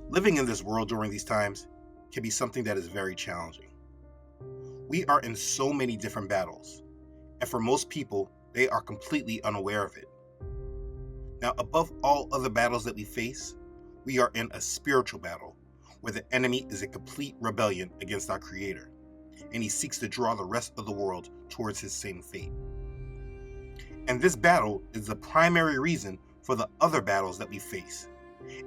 Living in this world during these times can be something that is very challenging. We are in so many different battles, and for most people, they are completely unaware of it. Now, above all other battles that we face, we are in a spiritual battle where the enemy is a complete rebellion against our Creator, and he seeks to draw the rest of the world towards his same fate. And this battle is the primary reason for the other battles that we face.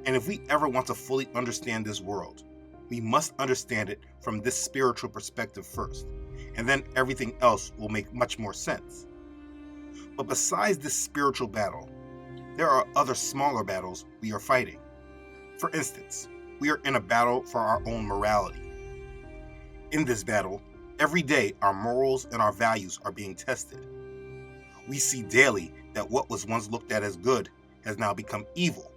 And if we ever want to fully understand this world, we must understand it from this spiritual perspective first, and then everything else will make much more sense. But besides this spiritual battle, there are other smaller battles we are fighting. For instance, we are in a battle for our own morality. In this battle, every day our morals and our values are being tested. We see daily that what was once looked at as good has now become evil,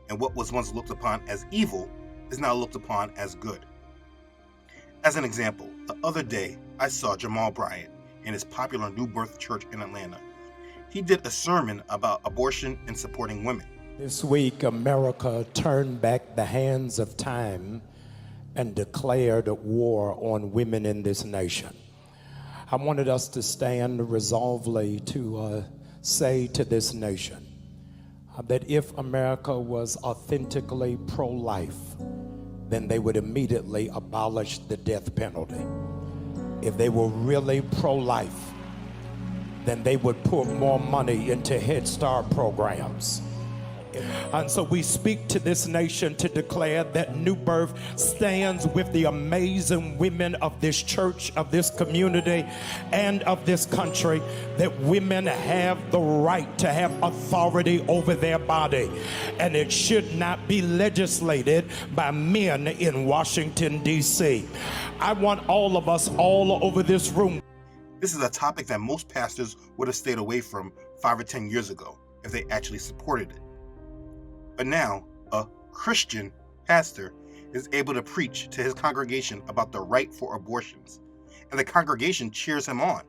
and what was once looked upon as evil is now looked upon as good. As an example, the other day I saw Jamal Bryant in his popular New Birth Church in Atlanta. He did a sermon about abortion and supporting women. This week, America turned back the hands of time and declared war on women in this nation. I wanted us to stand resolutely to say to this nation that if America was authentically pro-life, then they would immediately abolish the death penalty. If they were really pro-life, then they would put more money into Head Start programs. And so we speak to this nation to declare that New Birth stands with the amazing women of this church, of this community, and of this country, that women have the right to have authority over their body. And it should not be legislated by men in Washington, D.C. I want all of us all over this room. This is a topic that most pastors would have stayed away from 5 or 10 years ago if they actually supported it. But now, a Christian pastor is able to preach to his congregation about the right for abortions, and the congregation cheers him on,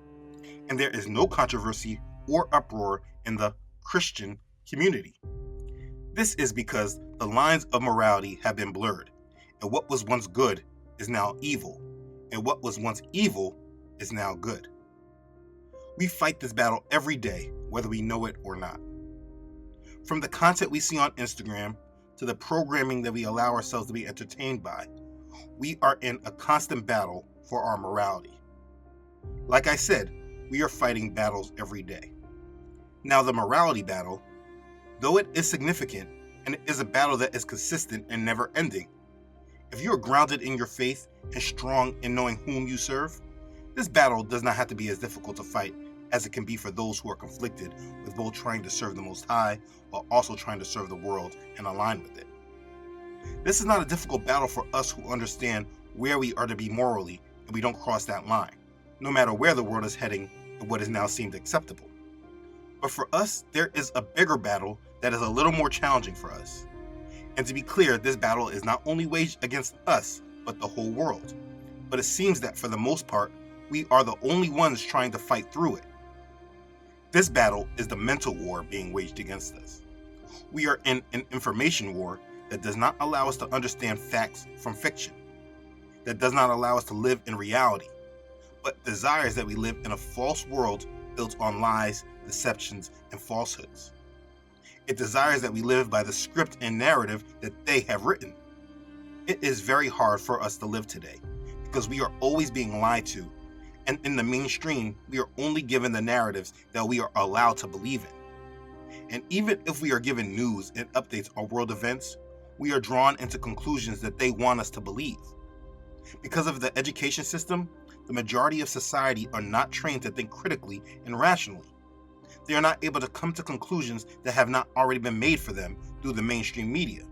and there is no controversy or uproar in the Christian community. This is because the lines of morality have been blurred, and what was once good is now evil, and what was once evil is now good. We fight this battle every day, whether we know it or not. From the content we see on Instagram to the programming that we allow ourselves to be entertained by, we are in a constant battle for our morality. Like I said, we are fighting battles every day. Now, the morality battle, though it is significant and it is a battle that is consistent and never ending, if you are grounded in your faith and strong in knowing whom you serve, this battle does not have to be as difficult to fight as it can be for those who are conflicted with both trying to serve the Most High while also trying to serve the world and align with it. This is not a difficult battle for us who understand where we are to be morally and we don't cross that line, no matter where the world is heading and what is now seemed acceptable. But for us, there is a bigger battle that is a little more challenging for us. And to be clear, this battle is not only waged against us, but the whole world. But it seems that for the most part, we are the only ones trying to fight through it. This battle is the mental war being waged against us. We are in an information war that does not allow us to understand facts from fiction, that does not allow us to live in reality, but desires that we live in a false world built on lies, deceptions, and falsehoods. It desires that we live by the script and narrative that they have written. It is very hard for us to live today because we are always being lied to, and in the mainstream, we are only given the narratives that we are allowed to believe in. And even if we are given news and updates on world events, we are drawn into conclusions that they want us to believe. Because of the education system, the majority of society are not trained to think critically and rationally. They are not able to come to conclusions that have not already been made for them through the mainstream media.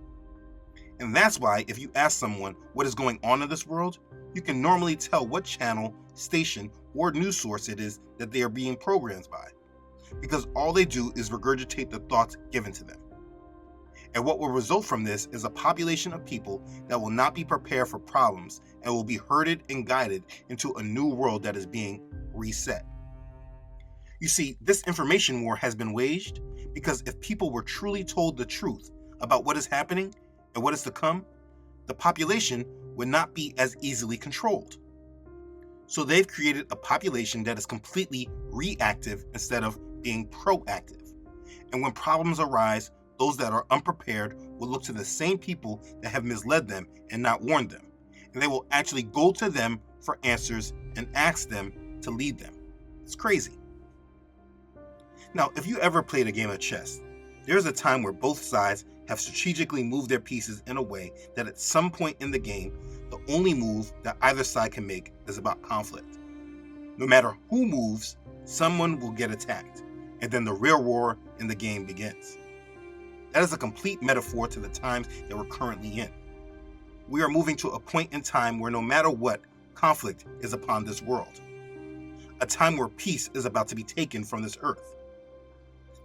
And that's why if you ask someone what is going on in this world, you can normally tell what channel, station, or news source it is that they are being programmed by, because all they do is regurgitate the thoughts given to them. And what will result from this is a population of people that will not be prepared for problems and will be herded and guided into a new world that is being reset. You see, this information war has been waged because if people were truly told the truth about what is happening and what is to come, the population would not be as easily controlled. So they've created a population that is completely reactive instead of being proactive. And when problems arise, those that are unprepared will look to the same people that have misled them and not warned them. And they will actually go to them for answers and ask them to lead them. It's crazy. Now, if you ever played a game of chess, there's a time where both sides have strategically moved their pieces in a way that at some point in the game, the only move that either side can make is about conflict. No matter who moves, someone will get attacked, and then the real war in the game begins. That is a complete metaphor to the times that we're currently in. We are moving to a point in time where no matter what, conflict is upon this world. A time where peace is about to be taken from this earth.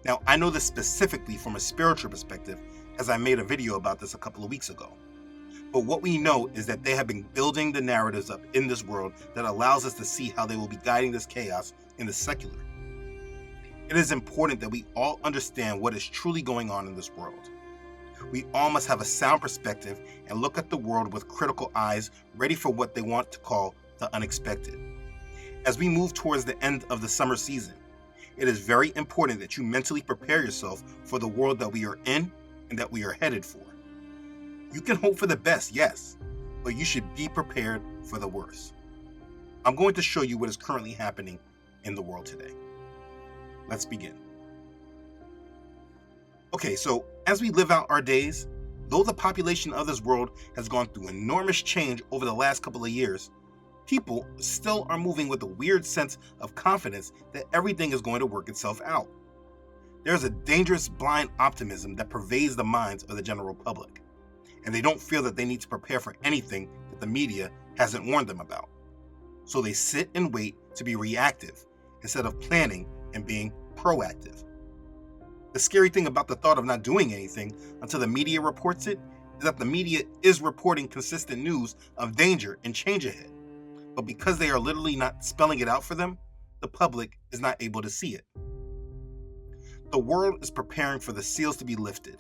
Now, I know this specifically from a spiritual perspective, as I made a video about this a couple of weeks ago. But what we know is that they have been building the narratives up in this world that allows us to see how they will be guiding this chaos in the secular. It is important that we all understand what is truly going on in this world. We all must have a sound perspective and look at the world with critical eyes, ready for what they want to call the unexpected. As we move towards the end of the summer season, it is very important that you mentally prepare yourself for the world that we are in and that we are headed for. You can hope for the best, yes, but you should be prepared for the worst. I'm going to show you what is currently happening in the world today. Let's begin. Okay, so as we live out our days, though the population of this world has gone through enormous change over the last couple of years, people still are moving with a weird sense of confidence that everything is going to work itself out. There's a dangerous blind optimism that pervades the minds of the general public, and they don't feel that they need to prepare for anything that the media hasn't warned them about. So they sit and wait to be reactive instead of planning and being proactive. The scary thing about the thought of not doing anything until the media reports it is that the media is reporting consistent news of danger and change ahead. But because they are literally not spelling it out for them, the public is not able to see it. The world is preparing for the seals to be lifted,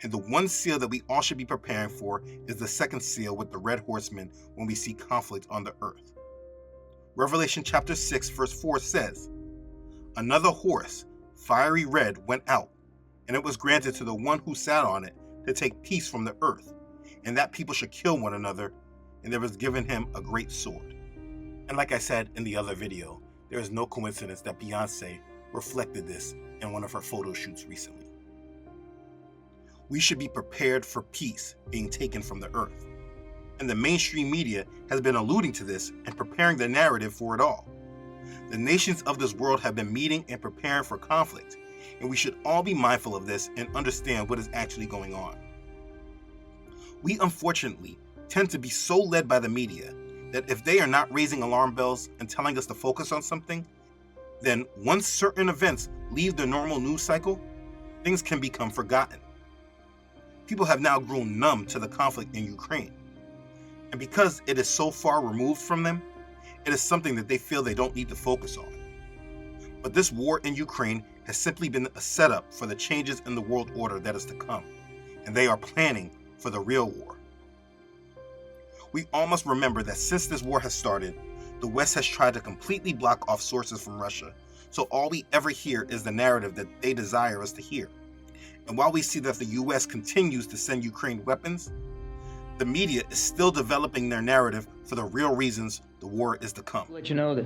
and the one seal that we all should be preparing for is the second seal with the red horseman when we see conflict on the earth. Revelation chapter 6 verse 4 says, "Another horse, fiery red, went out, and it was granted to the one who sat on it to take peace from the earth, and that people should kill one another, and there was given him a great sword." And like I said in the other video, there is no coincidence that Beyonce reflected this in one of her photo shoots recently. We should be prepared for peace being taken from the earth. And the mainstream media has been alluding to this and preparing the narrative for it all. The nations of this world have been meeting and preparing for conflict, and we should all be mindful of this and understand what is actually going on. We unfortunately tend to be so led by the media that if they are not raising alarm bells and telling us to focus on something, then once certain events leave the normal news cycle, things can become forgotten. People have now grown numb to the conflict in Ukraine. And because it is so far removed from them, it is something that they feel they don't need to focus on. But this war in Ukraine has simply been a setup for the changes in the world order that is to come, and they are planning for the real war. We all must remember that since this war has started, the West has tried to completely block off sources from Russia, so all we ever hear is the narrative that they desire us to hear. And while we see that the US continues to send Ukraine weapons, the media is still developing their narrative for the real reasons the war is to come. I'll let you know that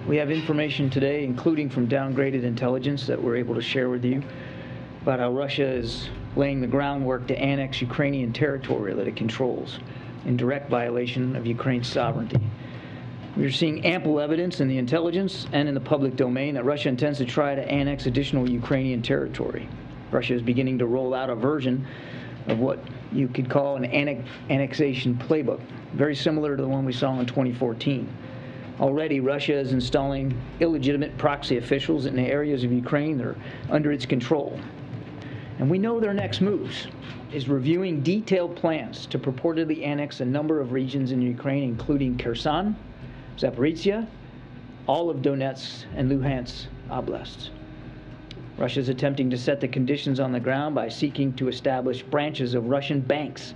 we have information today, including from downgraded intelligence, that we're able to share with you about how Russia is laying the groundwork to annex Ukrainian territory that it controls in direct violation of Ukraine's sovereignty. We're seeing ample evidence in the intelligence and in the public domain that Russia intends to try to annex additional Ukrainian territory. Russia is beginning to roll out a version of what you could call an annexation playbook, very similar to the one we saw in 2014. Already, Russia is installing illegitimate proxy officials in the areas of Ukraine that are under its control. And we know their next moves is reviewing detailed plans to purportedly annex a number of regions in Ukraine, including Kherson, Zaporizhia, all of Donetsk and Luhansk oblasts. Russia is attempting to set the conditions on the ground by seeking to establish branches of Russian banks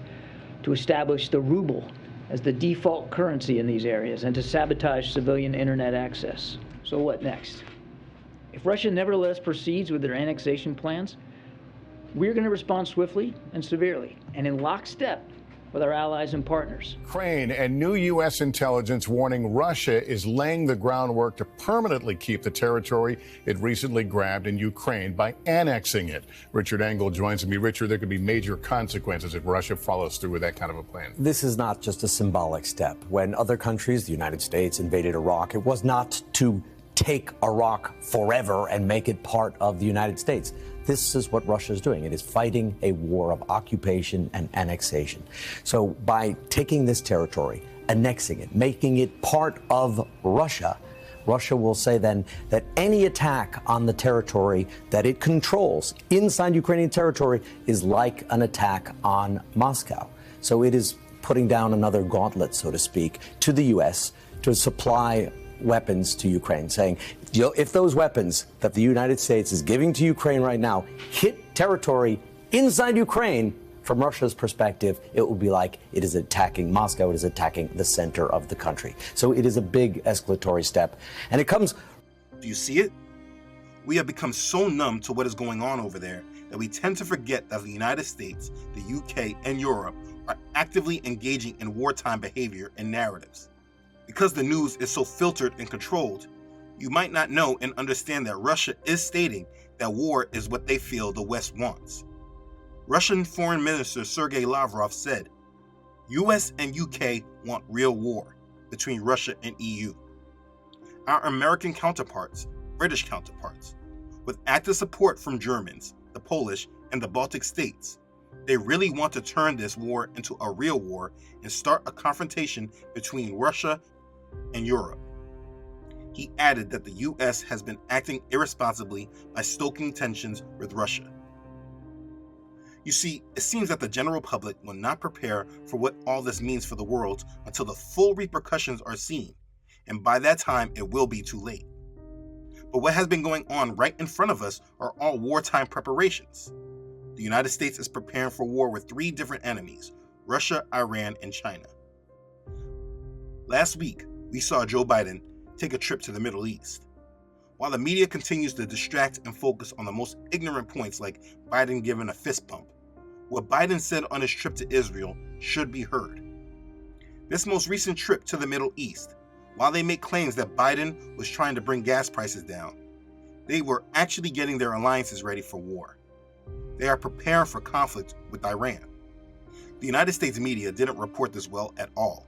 to establish the ruble as the default currency in these areas and to sabotage civilian internet access. So what next? If Russia nevertheless proceeds with their annexation plans, we're going to respond swiftly and severely and in lockstep with our allies and partners. Ukraine and new U.S. intelligence warning Russia is laying the groundwork to permanently keep the territory it recently grabbed in Ukraine by annexing it. Richard Engel joins me. Richard, there could be major consequences if Russia follows through with that kind of a plan. This is not just a symbolic step. When other countries, the United States, invaded Iraq, it was not to take Iraq forever and make it part of the United States. This is what Russia is doing. It is fighting a war of occupation and annexation. So by taking this territory, annexing it, making it part of Russia, Russia will say then that any attack on the territory that it controls inside Ukrainian territory is like an attack on Moscow. So it is putting down another gauntlet, so to speak, to the U.S. to supply weapons to Ukraine, saying, if those weapons that the United States is giving to Ukraine right now hit territory inside Ukraine, from Russia's perspective, it will be like it is attacking Moscow, it is attacking the center of the country. So it is a big escalatory step. And it comes... Do you see it? We have become so numb to what is going on over there that we tend to forget that the United States, the UK, and Europe are actively engaging in wartime behavior and narratives. Because the news is so filtered and controlled, you might not know and understand that Russia is stating that war is what they feel the West wants. Russian Foreign Minister Sergei Lavrov said, US and UK want real war between Russia and EU. Our American counterparts, British counterparts, with active support from Germans, the Polish, and the Baltic states, they really want to turn this war into a real war and start a confrontation between Russia and Europe. He added that the US has been acting irresponsibly by stoking tensions with Russia. You see, it seems that the general public will not prepare for what all this means for the world until the full repercussions are seen, and by that time it will be too late. But what has been going on right in front of us are all wartime preparations. The United States is preparing for war with 3 different enemies: Russia, Iran, and China. Last week, we saw Joe Biden take a trip to the Middle East. While the media continues to distract and focus on the most ignorant points like Biden giving a fist bump, what Biden said on his trip to Israel should be heard. This most recent trip to the Middle East, while they make claims that Biden was trying to bring gas prices down, they were actually getting their alliances ready for war. They are preparing for conflict with Iran. The United States media didn't report this well at all,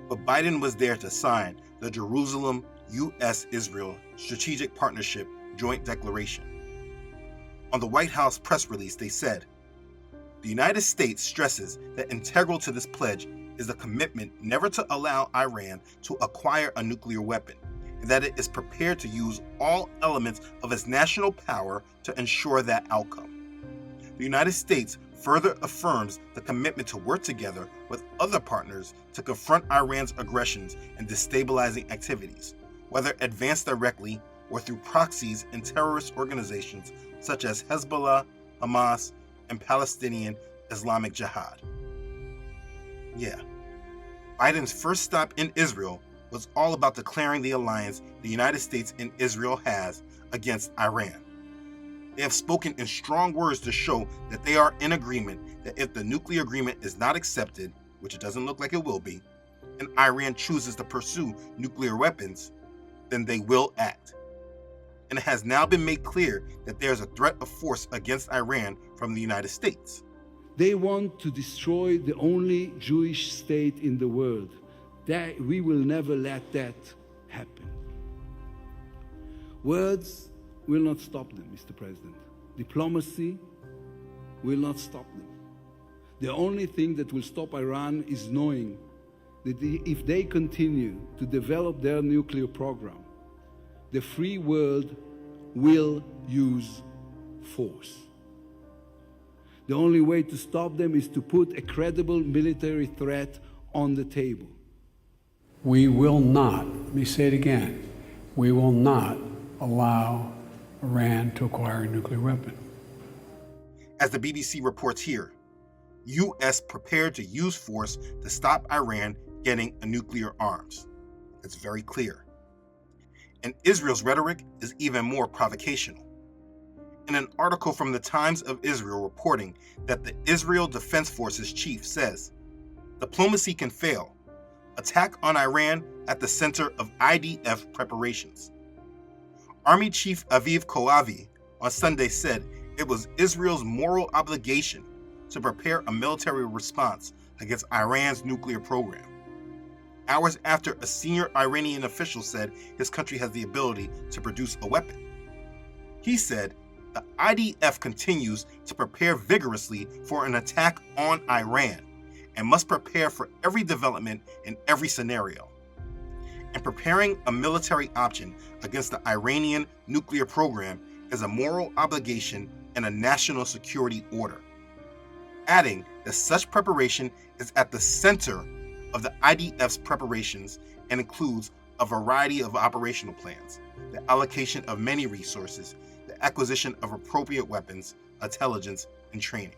but Biden was there to sign the Jerusalem U.S.-Israel Strategic Partnership Joint Declaration. On the White House press release, they said, "The United States stresses that integral to this pledge is the commitment never to allow Iran to acquire a nuclear weapon, and that it is prepared to use all elements of its national power to ensure that outcome. The United States further affirms the commitment to work together with other partners to confront Iran's aggressions and destabilizing activities, whether advanced directly or through proxies in terrorist organizations such as Hezbollah, Hamas, and Palestinian Islamic Jihad." Yeah, Biden's first stop in Israel was all about declaring the alliance the United States and Israel has against Iran. They have spoken in strong words to show that they are in agreement that if the nuclear agreement is not accepted, which it doesn't look like it will be, and Iran chooses to pursue nuclear weapons, then they will act. And it has now been made clear that there is a threat of force against Iran from the United States. They want to destroy the only Jewish state in the world. We will never let that happen. Words will not stop them, Mr. President. Diplomacy will not stop them. The only thing that will stop Iran is knowing that if they continue to develop their nuclear program, the free world will use force. The only way to stop them is to put a credible military threat on the table. We will not, let me say it again, we will not allow Iran to acquire a nuclear weapon. As the BBC reports here, U.S. prepared to use force to stop Iran getting a nuclear arms. It's very clear. And Israel's rhetoric is even more provocational. In an article from the Times of Israel reporting that the Israel Defense Forces chief says, diplomacy can fail. Attack on Iran at the center of IDF preparations. Army Chief Aviv Koavi on Sunday said it was Israel's moral obligation to prepare a military response against Iran's nuclear program. Hours after a senior Iranian official said his country has the ability to produce a weapon. He said, the IDF continues to prepare vigorously for an attack on Iran and must prepare for every development in every scenario. And preparing a military option against the Iranian nuclear program is a moral obligation and a national security order, adding that such preparation is at the center of the IDF's preparations and includes a variety of operational plans, the allocation of many resources, the acquisition of appropriate weapons, intelligence, and training.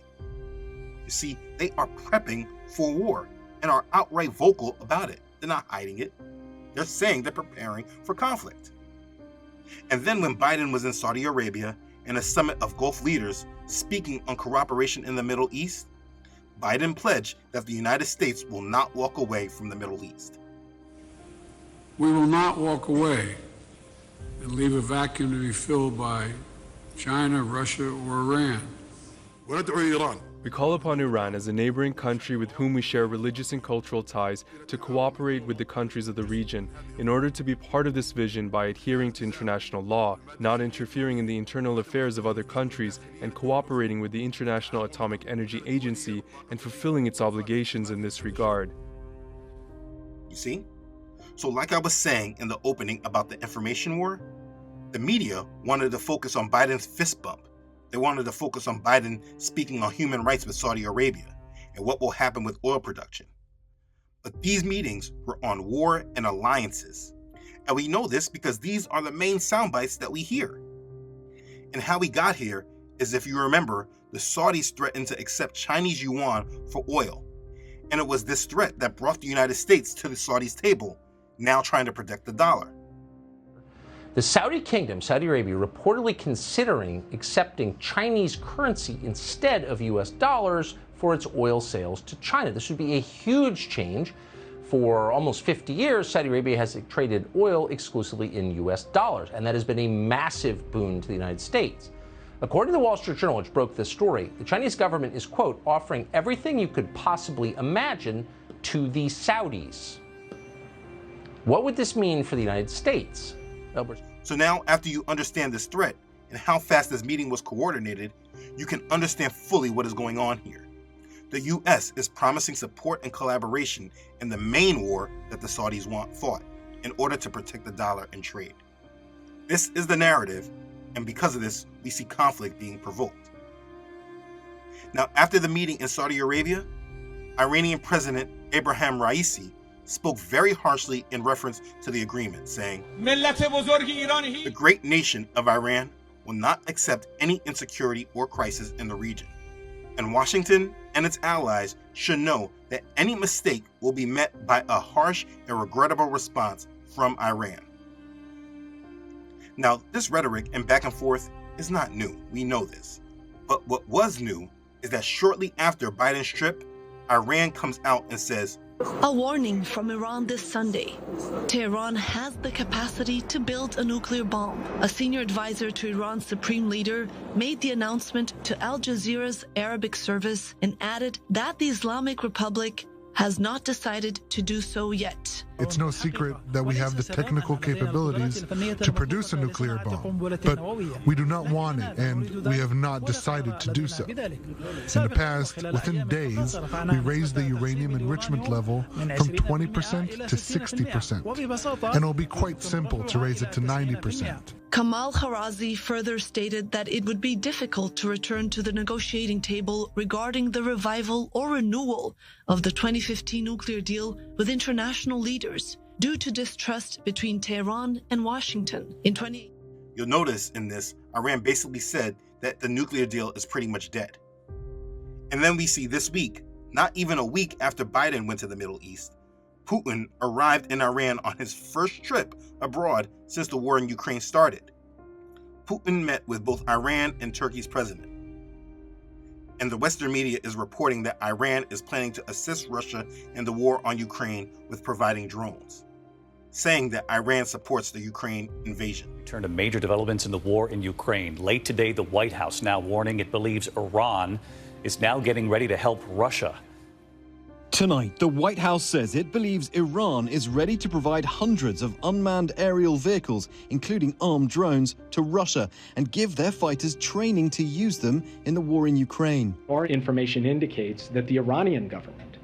You see, they are prepping for war and are outright vocal about it. They're not hiding it. They're saying they're preparing for conflict. And then when Biden was in Saudi Arabia in a summit of Gulf leaders speaking on cooperation in the Middle East, Biden pledged that the United States will not walk away from the Middle East. We will not walk away and leave a vacuum to be filled by China, Russia, or Iran. We call upon Iran as a neighboring country with whom we share religious and cultural ties to cooperate with the countries of the region in order to be part of this vision by adhering to international law, not interfering in the internal affairs of other countries, and cooperating with the International Atomic Energy Agency and fulfilling its obligations in this regard. You see? So like I was saying in the opening about the information war, the media wanted to focus on Biden's fist bump. They wanted to focus on Biden speaking on human rights with Saudi Arabia and what will happen with oil production. But these meetings were on war and alliances. And we know this because these are the main sound bites that we hear. And how we got here is, if you remember, the Saudis threatened to accept Chinese yuan for oil. And it was this threat that brought the United States to the Saudis' table, now trying to protect the dollar. The Saudi kingdom, Saudi Arabia, reportedly considering accepting Chinese currency instead of U.S. dollars for its oil sales to China. This would be a huge change. For almost 50 years, Saudi Arabia has traded oil exclusively in U.S. dollars, and that has been a massive boon to the United States. According to the Wall Street Journal, which broke this story, the Chinese government is, quote, offering everything you could possibly imagine to the Saudis. What would this mean for the United States? So now, after you understand this threat and how fast this meeting was coordinated, you can understand fully what is going on here. The U.S. is promising support and collaboration in the main war that the Saudis fought in order to protect the dollar and trade. This is the narrative, and because of this, we see conflict being provoked. Now, after the meeting in Saudi Arabia, Iranian President Ebrahim Raisi spoke very harshly in reference to the agreement, saying, "The great nation of Iran will not accept any insecurity or crisis in the region, and Washington and its allies should know that any mistake will be met by a harsh and regrettable response from Iran." Now, this rhetoric and back and forth is not new. We know this. But what was new is that shortly after Biden's trip, Iran comes out and says, "A warning from Iran this Sunday. Tehran has the capacity to build a nuclear bomb." A senior advisor to Iran's supreme leader made the announcement to Al Jazeera's Arabic service and added that the Islamic Republic has not decided to do so yet. It's no secret that we have the technical capabilities to produce a nuclear bomb, but we do not want it, and we have not decided to do so. In the past, within days, we raised the uranium enrichment level from 20% to 60%, and it will be quite simple to raise it to 90%. Kamal Harazi further stated that it would be difficult to return to the negotiating table regarding the revival or renewal of the 2015 nuclear deal with international leaders due to distrust between Tehran and Washington. You'll notice in this, Iran basically said that the nuclear deal is pretty much dead. And then we see this week, not even a week after Biden went to the Middle East, Putin arrived in Iran on his first trip abroad since the war in Ukraine started. Putin met with both Iran and Turkey's president. And the Western media is reporting that Iran is planning to assist Russia in the war on Ukraine with providing drones, saying that Iran supports the Ukraine invasion. Turn to major developments in the war in Ukraine. Late today, the White House now warning it believes Iran is now getting ready to help Russia. Tonight, the White House says it believes Iran is ready to provide hundreds of unmanned aerial vehicles, including armed drones, to Russia and give their fighters training to use them in the war in Ukraine. Our information indicates that the Iranian government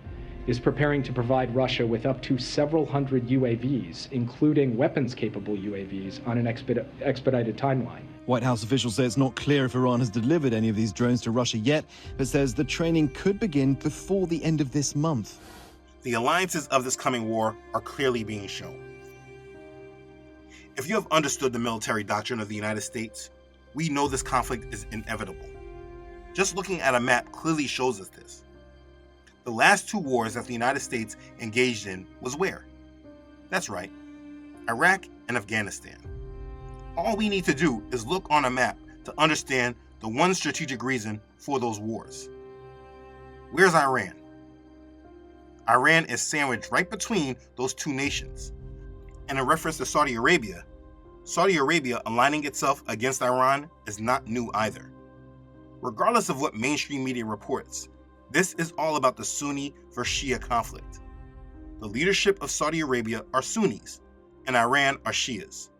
is preparing to provide Russia with up to several hundred UAVs, including weapons-capable UAVs, on an expedited timeline. White House officials say it's not clear if Iran has delivered any of these drones to Russia yet, but says the training could begin before the end of this month. The alliances of this coming war are clearly being shown. If you have understood the military doctrine of the United States, we know this conflict is inevitable. Just looking at a map clearly shows us this. The last two wars that the United States engaged in was where? That's right, Iraq and Afghanistan. All we need to do is look on a map to understand the one strategic reason for those wars. Where's Iran? Iran is sandwiched right between those two nations. And in reference to Saudi Arabia aligning itself against Iran is not new either. Regardless of what mainstream media reports, this is all about the Sunni versus Shia conflict. The leadership of Saudi Arabia are Sunnis, and Iran are Shias.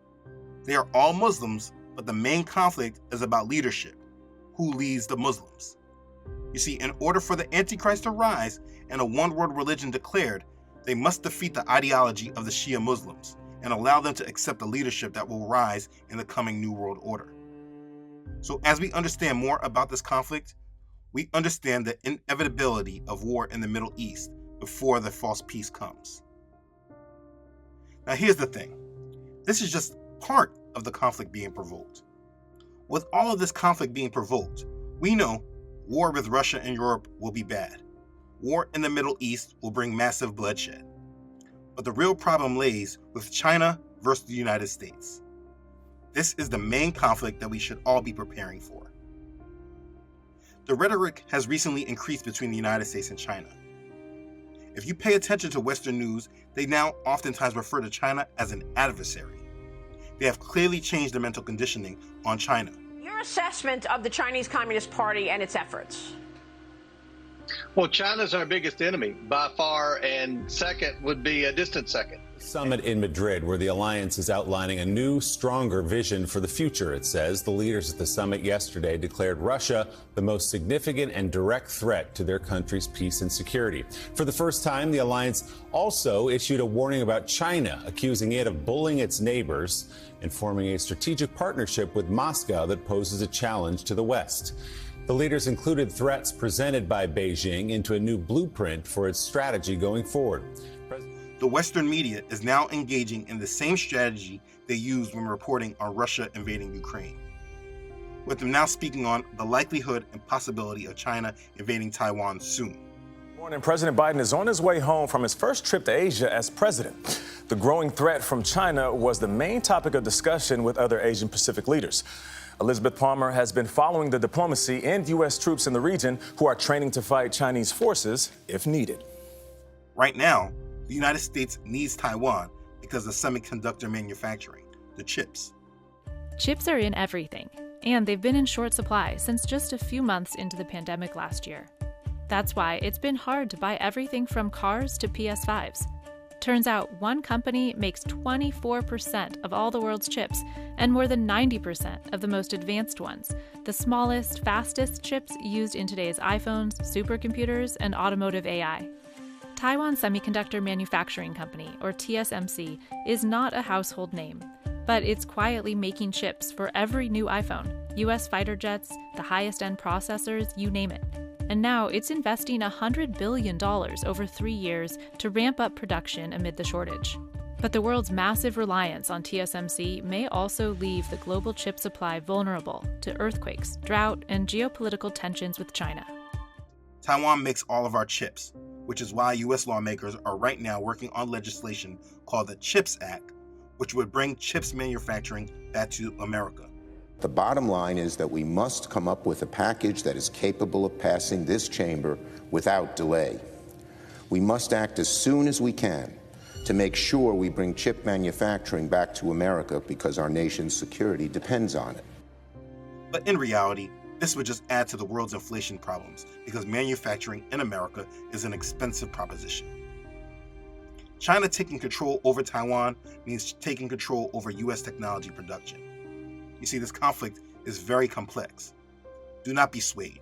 They are all Muslims, but the main conflict is about leadership. Who leads the Muslims? You see, in order for the Antichrist to rise and a one-world religion declared, they must defeat the ideology of the Shia Muslims and allow them to accept the leadership that will rise in the coming New World Order. So as we understand more about this conflict, we understand the inevitability of war in the Middle East before the false peace comes. Now here's the thing. This is just part of the conflict being provoked. With all of this conflict being provoked, we know war with Russia and Europe will be bad. War in the Middle East will bring massive bloodshed. But the real problem lays with China versus the United States. This is the main conflict that we should all be preparing for. The rhetoric has recently increased between the United States and China. If you pay attention to Western news, they now oftentimes refer to China as an adversary. They have clearly changed the mental conditioning on China. Your assessment of the Chinese Communist Party and its efforts? Well, China's our biggest enemy by far, and second would be a distant second. Summit in Madrid, where the alliance is outlining a new, stronger vision for the future, it says. The leaders at the summit yesterday declared Russia the most significant and direct threat to their country's peace and security. For the first time, the alliance also issued a warning about China, accusing it of bullying its neighbors and forming a strategic partnership with Moscow that poses a challenge to the West. The leaders included threats presented by Beijing into a new blueprint for its strategy going forward. The Western media is now engaging in the same strategy they used when reporting on Russia invading Ukraine, with them now speaking on the likelihood and possibility of China invading Taiwan soon. And President Biden is on his way home from his first trip to Asia as president. The growing threat from China was the main topic of discussion with other Asian Pacific leaders. Elizabeth Palmer has been following the diplomacy and U.S. troops in the region who are training to fight Chinese forces if needed. Right now, the United States needs Taiwan because of semiconductor manufacturing, the chips. Chips are in everything, and they've been in short supply since just a few months into the pandemic last year. That's why it's been hard to buy everything from cars to PS5s. Turns out one company makes 24% of all the world's chips and more than 90% of the most advanced ones, the smallest, fastest chips used in today's iPhones, supercomputers, and automotive AI. Taiwan Semiconductor Manufacturing Company, or TSMC, is not a household name, but it's quietly making chips for every new iPhone, US fighter jets, the highest-end processors, you name it. And now it's investing $100 billion over 3 years to ramp up production amid the shortage. But the world's massive reliance on TSMC may also leave the global chip supply vulnerable to earthquakes, drought, and geopolitical tensions with China. Taiwan makes all of our chips, which is why U.S. lawmakers are right now working on legislation called the CHIPS Act, which would bring chips manufacturing back to America. The bottom line is that we must come up with a package that is capable of passing this chamber without delay. We must act as soon as we can to make sure we bring chip manufacturing back to America because our nation's security depends on it. But in reality, this would just add to the world's inflation problems because manufacturing in America is an expensive proposition. China taking control over Taiwan means taking control over U.S. technology production. You see, this conflict is very complex. Do not be swayed.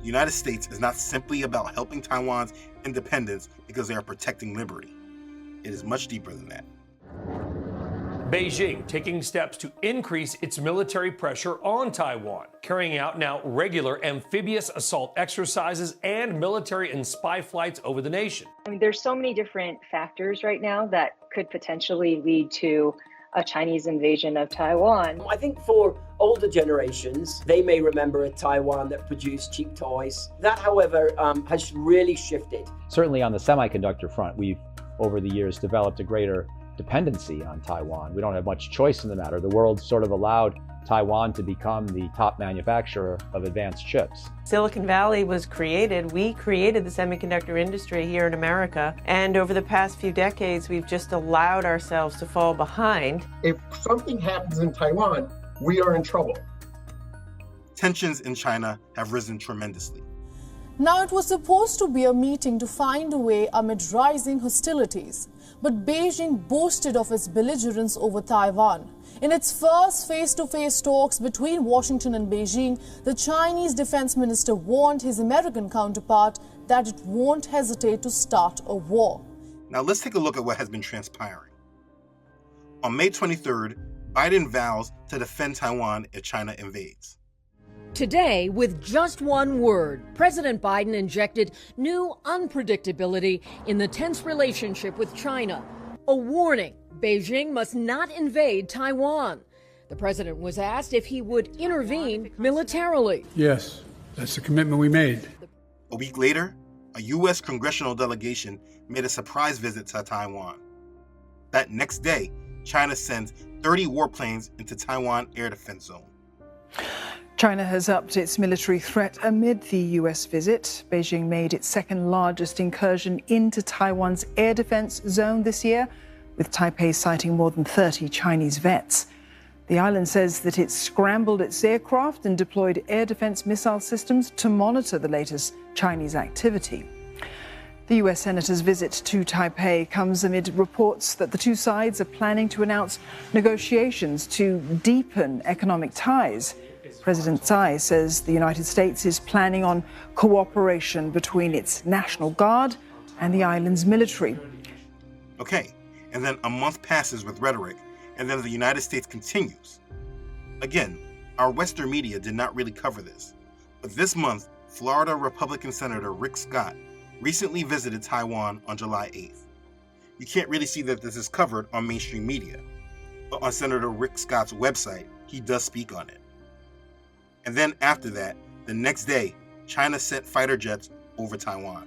The United States is not simply about helping Taiwan's independence because they are protecting liberty. It is much deeper than that. Beijing taking steps to increase its military pressure on Taiwan, carrying out now regular amphibious assault exercises and military and spy flights over the nation. I mean, there's so many different factors right now that could potentially lead to a Chinese invasion of Taiwan. I think for older generations, they may remember a Taiwan that produced cheap toys. That, however, has really shifted. Certainly on the semiconductor front, we've, over the years, developed a greater dependency on Taiwan. We don't have much choice in the matter. The world sort of allowed Taiwan to become the top manufacturer of advanced chips. Silicon Valley was created. We created the semiconductor industry here in America. And over the past few decades, we've just allowed ourselves to fall behind. If something happens in Taiwan, we are in trouble. Tensions in China have risen tremendously. Now, it was supposed to be a meeting to find a way amid rising hostilities. But Beijing boasted of its belligerence over Taiwan. In its first face-to-face talks between Washington and Beijing, the Chinese defense minister warned his American counterpart that it won't hesitate to start a war. Now let's take a look at what has been transpiring. On May 23rd, Biden vows to defend Taiwan if China invades. Today, with just one word, President Biden injected new unpredictability in the tense relationship with China. A warning, Beijing must not invade Taiwan. The president was asked if he would intervene militarily. Yes, that's the commitment we made. A week later, a U.S. congressional delegation made a surprise visit to Taiwan. That next day, China sends 30 warplanes into Taiwan air defense zone. China has upped its military threat amid the U.S. visit. Beijing made its second largest incursion into Taiwan's air defense zone this year, with Taipei citing more than 30 Chinese vets. The island says that it scrambled its aircraft and deployed air defense missile systems to monitor the latest Chinese activity. The U.S. Senator's visit to Taipei comes amid reports that the two sides are planning to announce negotiations to deepen economic ties. President Tsai says the United States is planning on cooperation between its National Guard and the island's military. Okay, and then a month passes with rhetoric, and then the United States continues. Again, our Western media did not really cover this, but this month, Florida Republican Senator Rick Scott recently visited Taiwan on July 8th. You can't really see that this is covered on mainstream media, but on Senator Rick Scott's website, he does speak on it. And then after that, the next day, China sent fighter jets over Taiwan.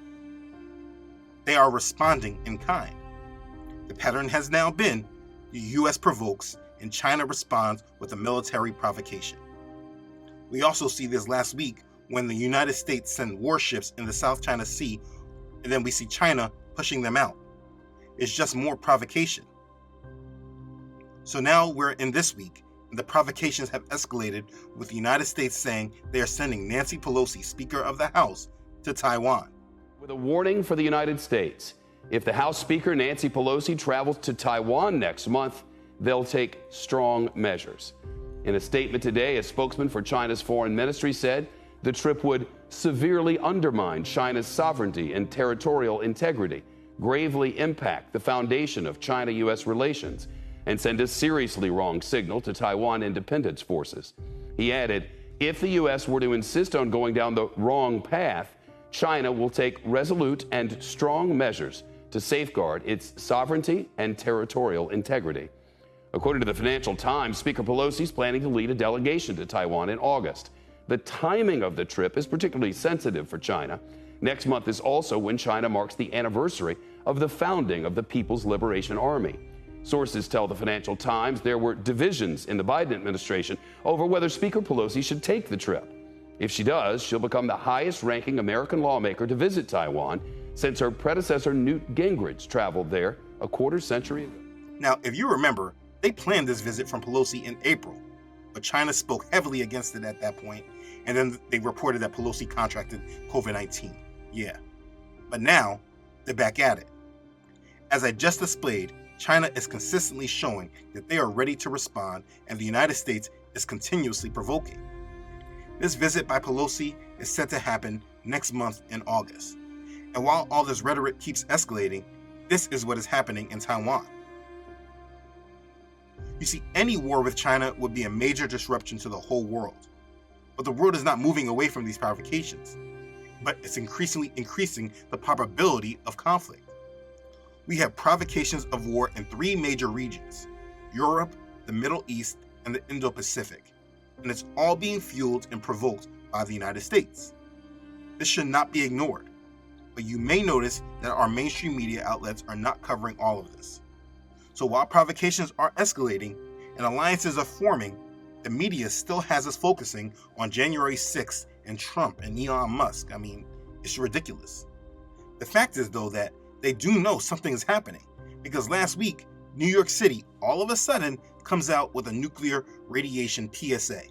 They are responding in kind. The pattern has now been the U.S. provokes and China responds with a military provocation. We also see this last week when the United States sent warships in the South China Sea, and then we see China pushing them out. It's just more provocation. So now we're in this week, and the provocations have escalated with the United States saying they are sending Nancy Pelosi, Speaker of the House, to Taiwan. With a warning for the United States, if the House Speaker Nancy Pelosi travels to Taiwan next month, they'll take strong measures. In a statement today, a spokesman for China's foreign ministry said the trip would severely undermine China's sovereignty and territorial integrity, gravely impact the foundation of China-U.S. relations, and send a seriously wrong signal to Taiwan independence forces. He added, if the U.S. were to insist on going down the wrong path, China will take resolute and strong measures to safeguard its sovereignty and territorial integrity. According to the Financial Times, Speaker Pelosi is planning to lead a delegation to Taiwan in August. The timing of the trip is particularly sensitive for China, Next month is also when China marks the anniversary of the founding of the People's Liberation Army. Sources tell the Financial Times there were divisions in the Biden administration over whether Speaker Pelosi should take the trip. If she does, she'll become the highest-ranking American lawmaker to visit Taiwan since her predecessor Newt Gingrich traveled there a quarter century ago. Now, if you remember, they planned this visit from Pelosi in April, but China spoke heavily against it at that point, and then they reported that Pelosi contracted COVID-19. Yeah. But now, they're back at it. As I just displayed, China is consistently showing that they are ready to respond, and the United States is continuously provoking. This visit by Pelosi is set to happen next month in August. And while all this rhetoric keeps escalating, this is what is happening in Taiwan. You see, any war with China would be a major disruption to the whole world. But the world is not moving away from these provocations, but it's increasingly increasing the probability of conflict. We have provocations of war in 3 major regions: Europe, the Middle East, and the Indo-Pacific. And it's all being fueled and provoked by the United States. This should not be ignored, but you may notice that our mainstream media outlets are not covering all of this. So while provocations are escalating and alliances are forming, the media still has us focusing on January 6th and Trump and Elon Musk. I mean, it's ridiculous. The fact is, though, that they do know something is happening, because last week, New York City all of a sudden comes out with a nuclear radiation PSA.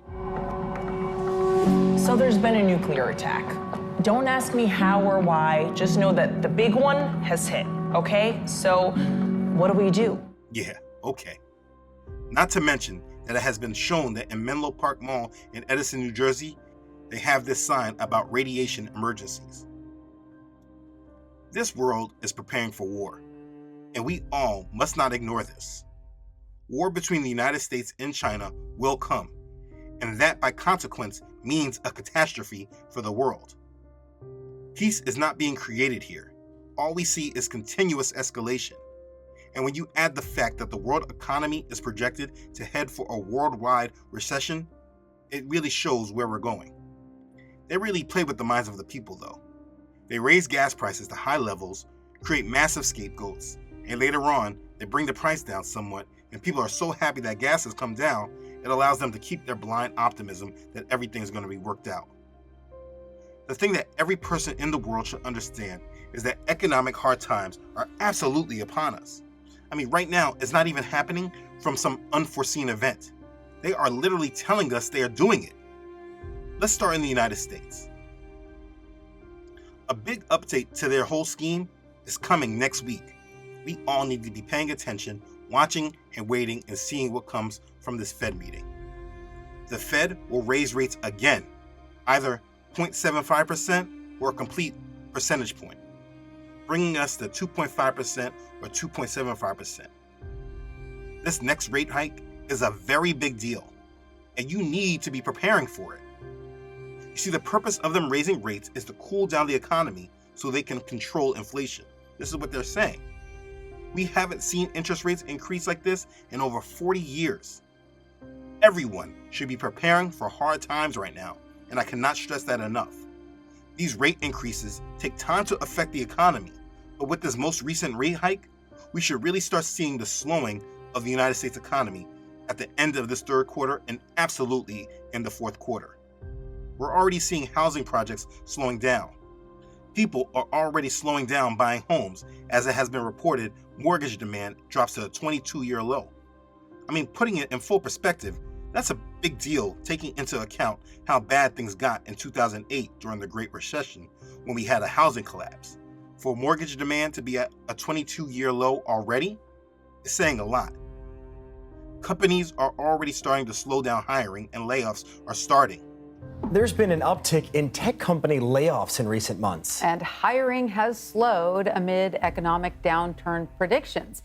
So there's been a nuclear attack. Don't ask me how or why, just know that the big one has hit, okay? So what do we do? Yeah, okay. Not to mention that it has been shown that in Menlo Park Mall in Edison, New Jersey, they have this sign about radiation emergencies. This world is preparing for war, and we all must not ignore this. War between the United States and China will come, and that by consequence means a catastrophe for the world. Peace is not being created here. All we see is continuous escalation. And when you add the fact that the world economy is projected to head for a worldwide recession, it really shows where we're going. They really play with the minds of the people, though. They raise gas prices to high levels, create massive scapegoats, and later on, they bring the price down somewhat, and people are so happy that gas has come down, it allows them to keep their blind optimism that everything is going to be worked out. The thing that every person in the world should understand is that economic hard times are absolutely upon us. I mean, right now, it's not even happening from some unforeseen event. They are literally telling us they are doing it. Let's start in the United States. A big update to their whole scheme is coming next week. We all need to be paying attention, watching and waiting and seeing what comes from this Fed meeting. The Fed will raise rates again, either 0.75% or a complete percentage point, bringing us to 2.5% or 2.75%. This next rate hike is a very big deal, and you need to be preparing for it. You see, the purpose of them raising rates is to cool down the economy so they can control inflation. This is what they're saying. We haven't seen interest rates increase like this in over 40 years. Everyone should be preparing for hard times right now, and I cannot stress that enough. These rate increases take time to affect the economy, but with this most recent rate hike, we should really start seeing the slowing of the United States economy at the end of this third quarter and absolutely in the fourth quarter. We're already seeing housing projects slowing down. People are already slowing down buying homes, as it has been reported mortgage demand drops to a 22-year low. I mean, putting it in full perspective, that's a big deal taking into account how bad things got in 2008 during the Great Recession when we had a housing collapse. For mortgage demand to be at a 22-year low already is saying a lot. Companies are already starting to slow down hiring and layoffs are starting. There's been an uptick in tech company layoffs in recent months. And hiring has slowed amid economic downturn predictions.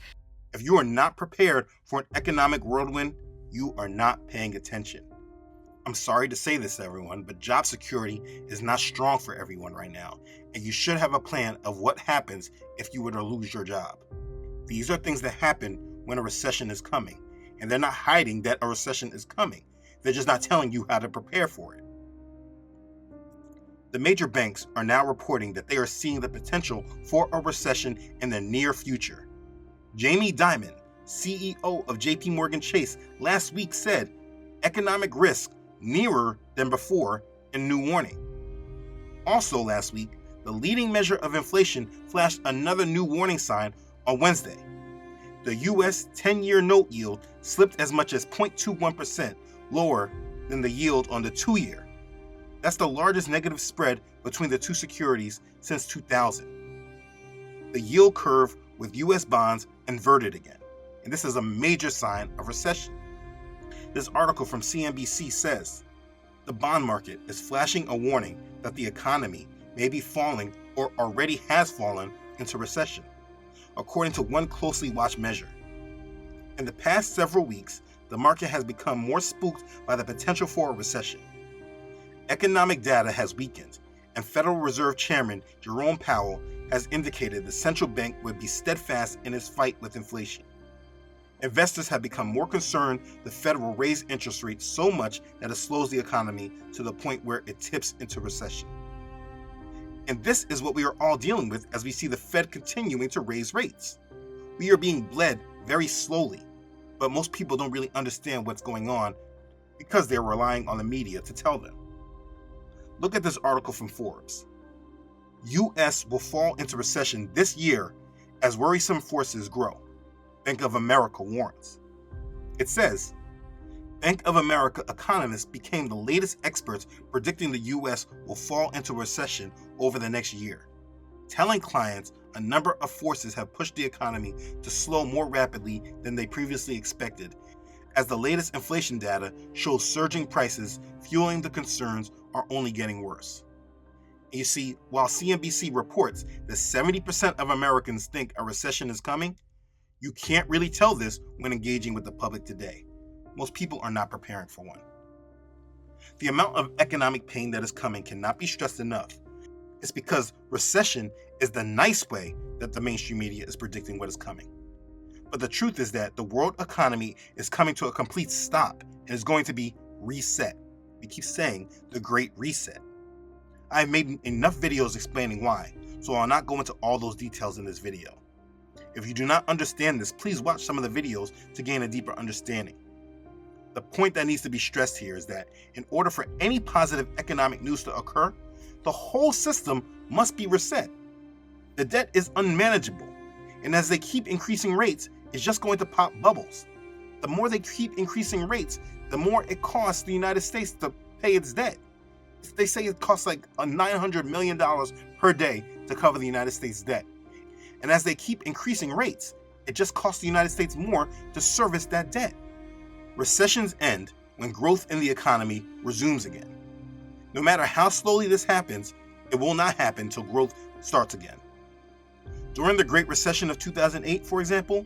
If you are not prepared for an economic whirlwind, you are not paying attention. I'm sorry to say this, everyone, but job security is not strong for everyone right now, and you should have a plan of what happens if you were to lose your job. These are things that happen when a recession is coming, and they're not hiding that a recession is coming. They're just not telling you how to prepare for it. The major banks are now reporting that they are seeing the potential for a recession in the near future. Jamie Dimon, CEO of JP Morgan Chase, last week said, economic risk nearer than before in new warning. Also last week, the leading measure of inflation flashed another new warning sign on Wednesday. The U.S. 10-year note yield slipped as much as 0.21% lower than the yield on the 2-year. That's the largest negative spread between the two securities since 2000. The yield curve with U.S. bonds inverted again, and this is a major sign of recession. This article from CNBC says, the bond market is flashing a warning that the economy may be falling or already has fallen into recession, according to one closely watched measure. In the past several weeks, the market has become more spooked by the potential for a recession. Economic data has weakened, and Federal Reserve Chairman Jerome Powell has indicated the central bank would be steadfast in its fight with inflation. Investors have become more concerned the Fed will raise interest rates so much that it slows the economy to the point where it tips into recession. And this is what we are all dealing with as we see the Fed continuing to raise rates. We are being bled very slowly, but most people don't really understand what's going on because they're relying on the media to tell them. Look at this article from Forbes. U.S. will fall into recession this year as worrisome forces grow, Bank of America warns. It says, Bank of America economists became the latest experts predicting the U.S. will fall into recession over the next year, telling clients a number of forces have pushed the economy to slow more rapidly than they previously expected, as the latest inflation data shows surging prices fueling the concerns are only getting worse. And you see, while CNBC reports that 70% of Americans think a recession is coming, you can't really tell this when engaging with the public today. Most people are not preparing for one. The amount of economic pain that is coming cannot be stressed enough. It's because recession is the nice way that the mainstream media is predicting what is coming. But the truth is that the world economy is coming to a complete stop and is going to be reset. We keep saying the Great Reset. I have made enough videos explaining why, so I'll not go into all those details in this video. If you do not understand this, please watch some of the videos to gain a deeper understanding. The point that needs to be stressed here is that in order for any positive economic news to occur, the whole system must be reset. The debt is unmanageable, and as they keep increasing rates, it's just going to pop bubbles. The more they keep increasing rates, the more it costs the United States to pay its debt. They say it costs like $900 million per day to cover the United States debt. And as they keep increasing rates, it just costs the United States more to service that debt. Recessions end when growth in the economy resumes again. No matter how slowly this happens, it will not happen until growth starts again. During the Great Recession of 2008, for example,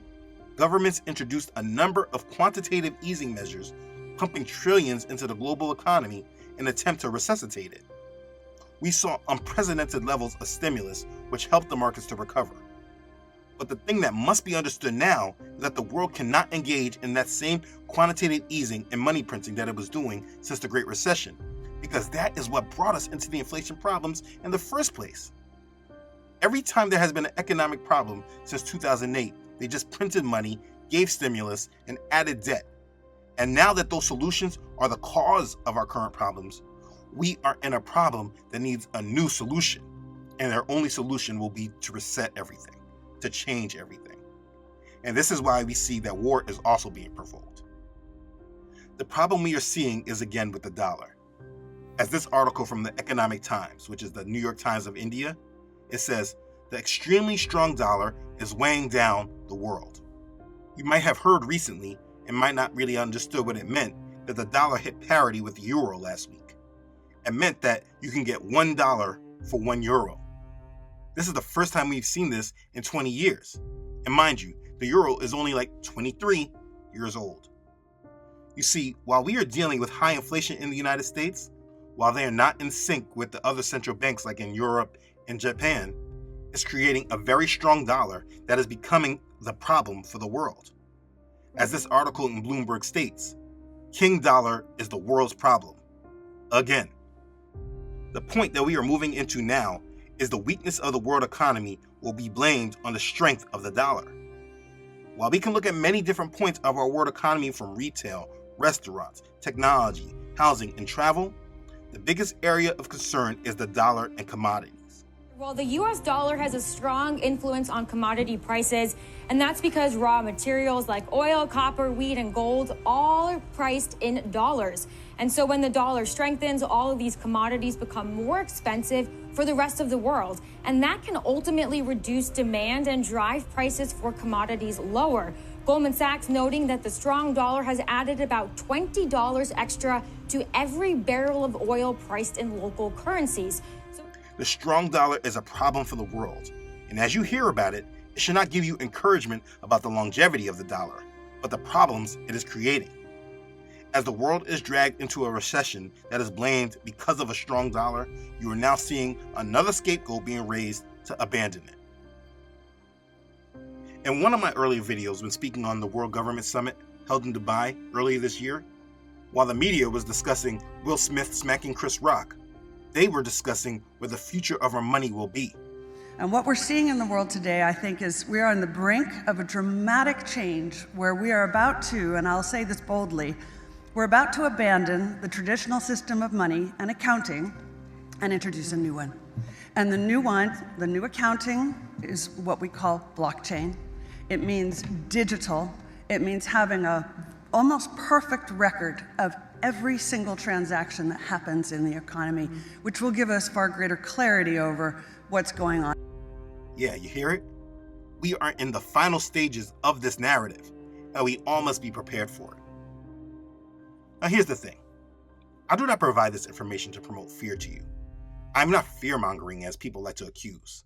governments introduced a number of quantitative easing measures, pumping trillions into the global economy in an attempt to resuscitate it. We saw unprecedented levels of stimulus, which helped the markets to recover. But the thing that must be understood now is that the world cannot engage in that same quantitative easing and money printing that it was doing since the Great Recession, because that is what brought us into the inflation problems in the first place. Every time there has been an economic problem since 2008, they just printed money, gave stimulus, and added debt. And now that those solutions are the cause of our current problems, we are in a problem that needs a new solution. And their only solution will be to reset everything, to change everything. And this is why we see that war is also being provoked. The problem we are seeing is again with the dollar. As this article from the Economic Times, which is the New York Times of India, it says, the extremely strong dollar is weighing down the world. You might have heard recently, and might not really understood what it meant, that the dollar hit parity with the euro last week. It meant that you can get $1 for €1. This is the first time we've seen this in 20 years. And mind you, the euro is only like 23 years old. You see, while we are dealing with high inflation in the United States, while they are not in sync with the other central banks like in Europe and Japan, it's creating a very strong dollar that is becoming the problem for the world. As this article in Bloomberg states, King Dollar is the world's problem. Again. The point that we are moving into now is the weakness of the world economy will be blamed on the strength of the dollar. While we can look at many different points of our world economy from retail, restaurants, technology, housing, and travel, the biggest area of concern is the dollar and commodities. Well, the U.S. dollar has a strong influence on commodity prices, and that's because raw materials like oil, copper, wheat, and gold all are priced in dollars. And so when the dollar strengthens, all of these commodities become more expensive for the rest of the world. And that can ultimately reduce demand and drive prices for commodities lower. Goldman Sachs noting that the strong dollar has added about $20 extra to every barrel of oil priced in local currencies. The strong dollar is a problem for the world, and as you hear about it, it should not give you encouragement about the longevity of the dollar, but the problems it is creating. As the world is dragged into a recession that is blamed because of a strong dollar, you are now seeing another scapegoat being raised to abandon it. In one of my earlier videos when speaking on the World Government Summit held in Dubai earlier this year, while the media was discussing Will Smith smacking Chris Rock, they were discussing where the future of our money will be. And what we're seeing in the world today, I think, is we are on the brink of a dramatic change where we are about to, and I'll say this boldly, we're about to abandon the traditional system of money and accounting and introduce a new one. And the new one, the new accounting, is what we call blockchain. It means digital. It means having a almost perfect record of every single transaction that happens in the economy, which will give us far greater clarity over what's going on. Yeah, you hear it? We are in the final stages of this narrative, and we all must be prepared for it. Now here's the thing. I do not provide this information to promote fear to you. I'm not fear-mongering as people like to accuse.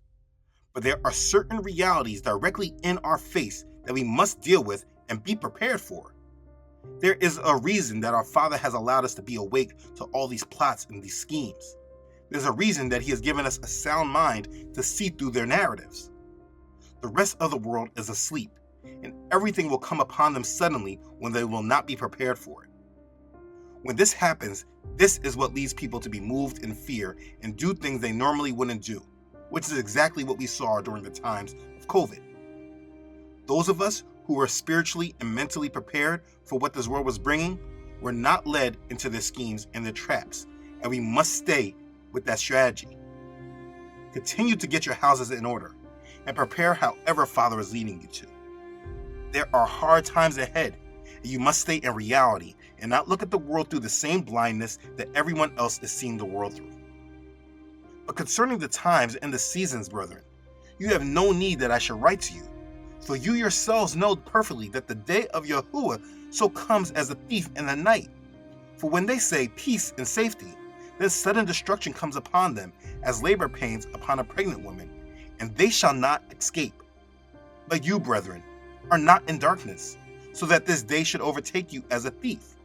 But there are certain realities directly in our face that we must deal with and be prepared for. There is a reason that our Father has allowed us to be awake to all these plots and these schemes. There's a reason that He has given us a sound mind to see through their narratives. The rest of the world is asleep, and everything will come upon them suddenly when they will not be prepared for it. When this happens, this is what leads people to be moved in fear and do things they normally wouldn't do, which is exactly what we saw during the times of COVID. Those of us who were spiritually and mentally prepared for what this world was bringing were not led into their schemes and their traps, and we must stay with that strategy. Continue to get your houses in order and prepare however Father is leading you to. There are hard times ahead, and you must stay in reality and not look at the world through the same blindness that everyone else is seeing the world through. But concerning the times and the seasons, brethren, you have no need that I should write to you. For you yourselves know perfectly that the day of Yahuwah so comes as a thief in the night. For when they say peace and safety, then sudden destruction comes upon them as labor pains upon a pregnant woman, and they shall not escape. But you, brethren, are not in darkness, so that this day should overtake you as a thief.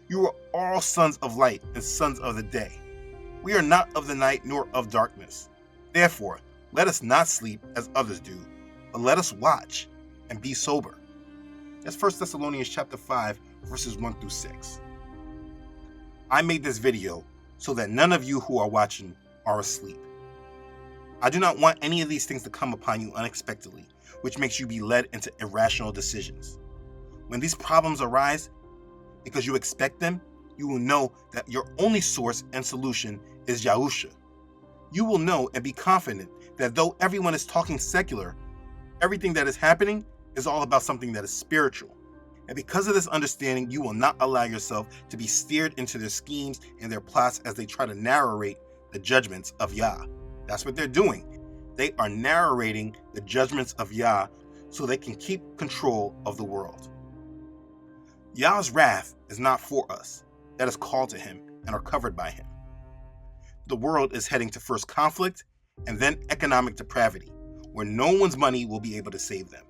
You are all sons of light and sons of the day. We are not of the night nor of darkness. Therefore, let us not sleep as others do, but let us watch and be sober. That's 1 Thessalonians chapter 5, verses 1 through 6. I made this video so that none of you who are watching are asleep. I do not want any of these things to come upon you unexpectedly, which makes you be led into irrational decisions. When these problems arise, because you expect them, you will know that your only source and solution is Yahusha. You will know and be confident that though everyone is talking secular, everything that is happening is all about something that is spiritual. And because of this understanding, you will not allow yourself to be steered into their schemes and their plots as they try to narrate the judgments of Yah. That's what they're doing. They are narrating the judgments of Yah so they can keep control of the world. Yah's wrath is not for us, that is called to Him and are covered by Him. The world is heading to first conflict and then economic depravity, where no one's money will be able to save them.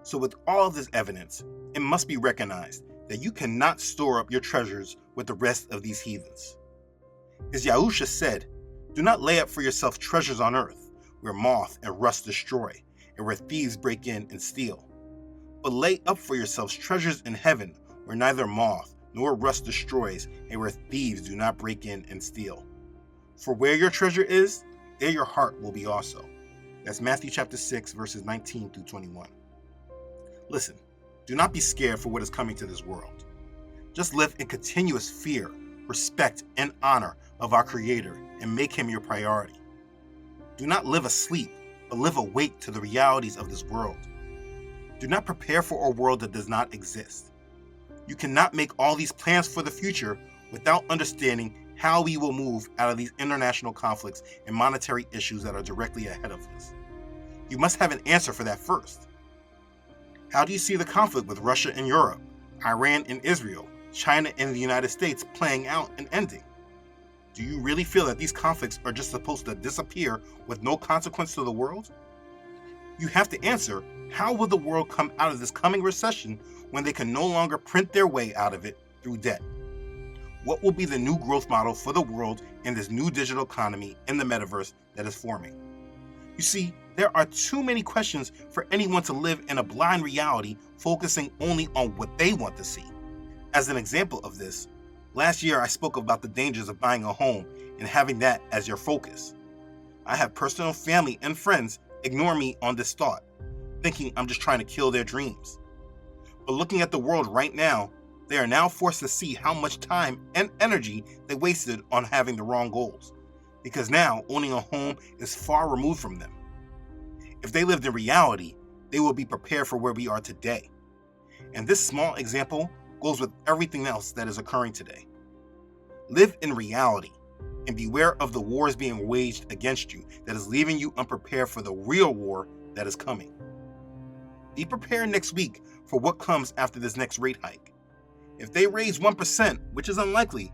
So with all of this evidence, it must be recognized that you cannot store up your treasures with the rest of these heathens. As Yahusha said, do not lay up for yourself treasures on earth, where moth and rust destroy, and where thieves break in and steal. But lay up for yourselves treasures in heaven, where neither moth nor rust destroys, and where thieves do not break in and steal. For where your treasure is, there your heart will be also. That's Matthew chapter 6, verses 19 through 21. Listen, do not be scared for what is coming to this world. Just live in continuous fear, respect, and honor of our Creator and make Him your priority. Do not live asleep, but live awake to the realities of this world. Do not prepare for a world that does not exist. You cannot make all these plans for the future without understanding how we will move out of these international conflicts and monetary issues that are directly ahead of us. You must have an answer for that first. How do you see the conflict with Russia and Europe, Iran and Israel, China and the United States playing out and ending? Do you really feel that these conflicts are just supposed to disappear with no consequence to the world? You have to answer, how will the world come out of this coming recession when they can no longer print their way out of it through debt? What will be the new growth model for the world in this new digital economy in the metaverse that is forming? You see, there are too many questions for anyone to live in a blind reality focusing only on what they want to see. As an example of this, last year I spoke about the dangers of buying a home and having that as your focus. I have personal family and friends ignore me on this thought, thinking I'm just trying to kill their dreams. But looking at the world right now, they are now forced to see how much time and energy they wasted on having the wrong goals, because now owning a home is far removed from them. If they lived in reality, they will be prepared for where we are today. And this small example goes with everything else that is occurring today. Live in reality and beware of the wars being waged against you that is leaving you unprepared for the real war that is coming. Be prepared next week for what comes after this next rate hike. If they raise 1%, which is unlikely,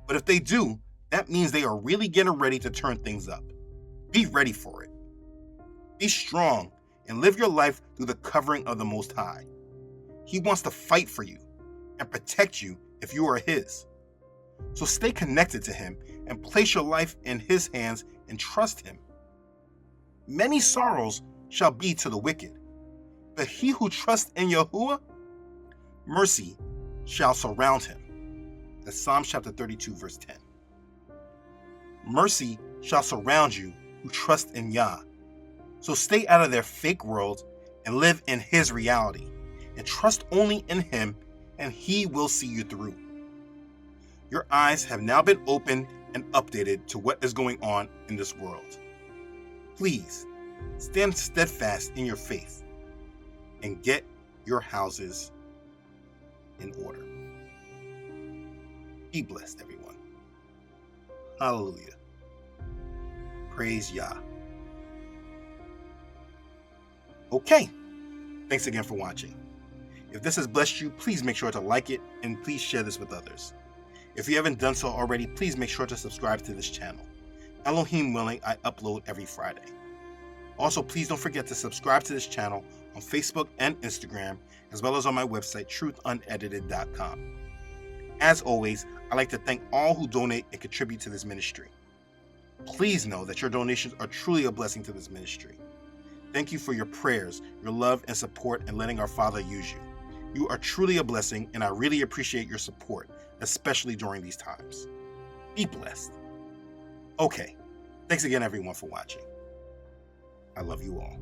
but if they do, that means they are really getting ready to turn things up. Be ready for it. Be strong and live your life through the covering of the Most High. He wants to fight for you and protect you if you are His. So stay connected to Him and place your life in His hands and trust Him. Many sorrows shall be to the wicked, but he who trusts in Yahuwah, mercy shall surround him. That's Psalm chapter 32, verse 10. Mercy shall surround you who trust in Yah. So stay out of their fake world and live in His reality, and trust only in Him, and He will see you through. Your eyes have now been opened and updated to what is going on in this world. Please stand steadfast in your faith and get your houses in order. Be blessed, everyone. Hallelujah. Praise Yah. Okay, thanks again for watching. If this has blessed you, please make sure to like it and please share this with others. If you haven't done so already, please make sure to subscribe to this channel. Elohim willing, I upload every Friday. Also, please don't forget to subscribe to this channel on Facebook and Instagram, as well as on my website, truthunedited.com. As always, I'd like to thank all who donate and contribute to this ministry. Please know that your donations are truly a blessing to this ministry. Thank you for your prayers, your love and support, and letting our Father use you. You are truly a blessing, and I really appreciate your support, especially during these times. Be blessed. Okay, thanks again, everyone, for watching. I love you all.